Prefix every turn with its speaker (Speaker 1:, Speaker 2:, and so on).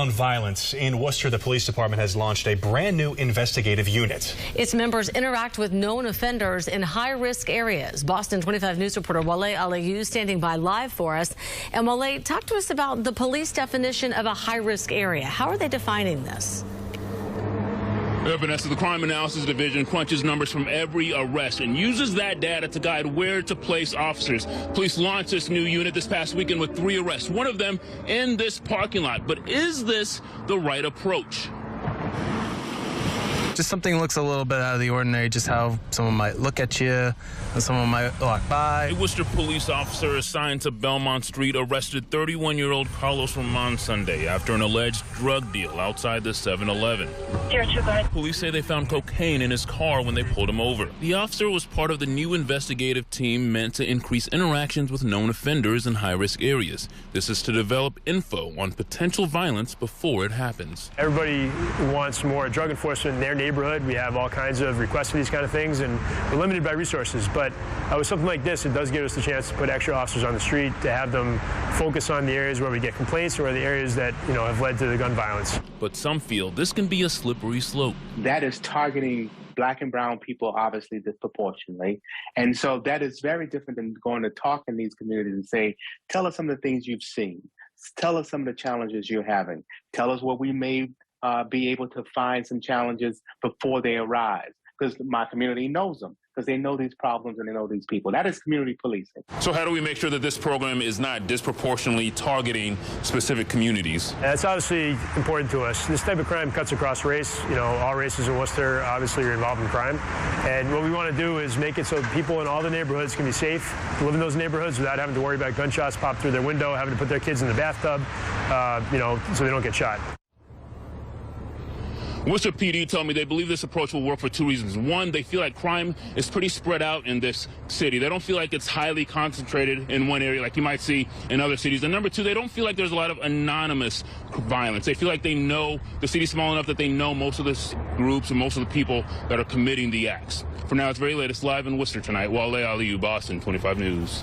Speaker 1: On violence in Worcester, the police department has launched a brand new investigative unit.
Speaker 2: Its members interact with known offenders in high-risk areas. Boston 25 News reporter Wale Aliyu standing by live for us. And Wale, talk to us about the police definition of a high-risk area. How are they defining this?
Speaker 3: Vanessa, the Crime Analysis Division crunches numbers from every arrest and uses that data to guide where to place officers. Police launched this new unit this past weekend with 3 arrests, one of them in this parking lot. But is this the right approach?
Speaker 4: Just something looks a little bit out of the ordinary, just how someone might look at you and someone might walk by.
Speaker 3: A Worcester police officer assigned to Belmont Street arrested 31-year-old Carlos Ramon Sunday after an alleged drug deal outside the 7-Eleven. Police say they found cocaine in his car when they pulled him over. The officer was part of the new investigative team meant to increase interactions with known offenders in high-risk areas. This is to develop info on potential violence before it happens.
Speaker 5: Everybody wants more drug enforcement in their neighborhood. We have all kinds of requests for these kind of things, and we're limited by resources. But with something like this, it does give us the chance to put extra officers on the street, to have them focus on the areas where we get complaints or the areas that have led to the gun violence.
Speaker 3: But some feel this can be a slippery slope.
Speaker 6: That is targeting Black and brown people, obviously, disproportionately. And so that is very different than going to talk in these communities and say, tell us some of the things you've seen. Tell us some of the challenges you're having. Tell us where we may be able to find some challenges before they arise, because my community knows them, because they know these problems and they know these people. That is community policing.
Speaker 3: So how do we make sure that this program is not disproportionately targeting specific communities?
Speaker 5: That's obviously important to us. This type of crime cuts across race. All races in Worcester obviously are involved in crime. And what we want to do is make it so people in all the neighborhoods can be safe, live in those neighborhoods without having to worry about gunshots pop through their window, having to put their kids in the bathtub, so they don't get shot.
Speaker 3: Worcester PD told me they believe this approach will work for 2 reasons. One, they feel like crime is pretty spread out in this city. They don't feel like it's highly concentrated in one area like you might see in other cities. And number 2, they don't feel like there's a lot of anonymous violence. They feel like they know the city's small enough that they know most of the groups and most of the people that are committing the acts. For now, it's very latest live in Worcester tonight. Wale Aliyu, Boston 25 News.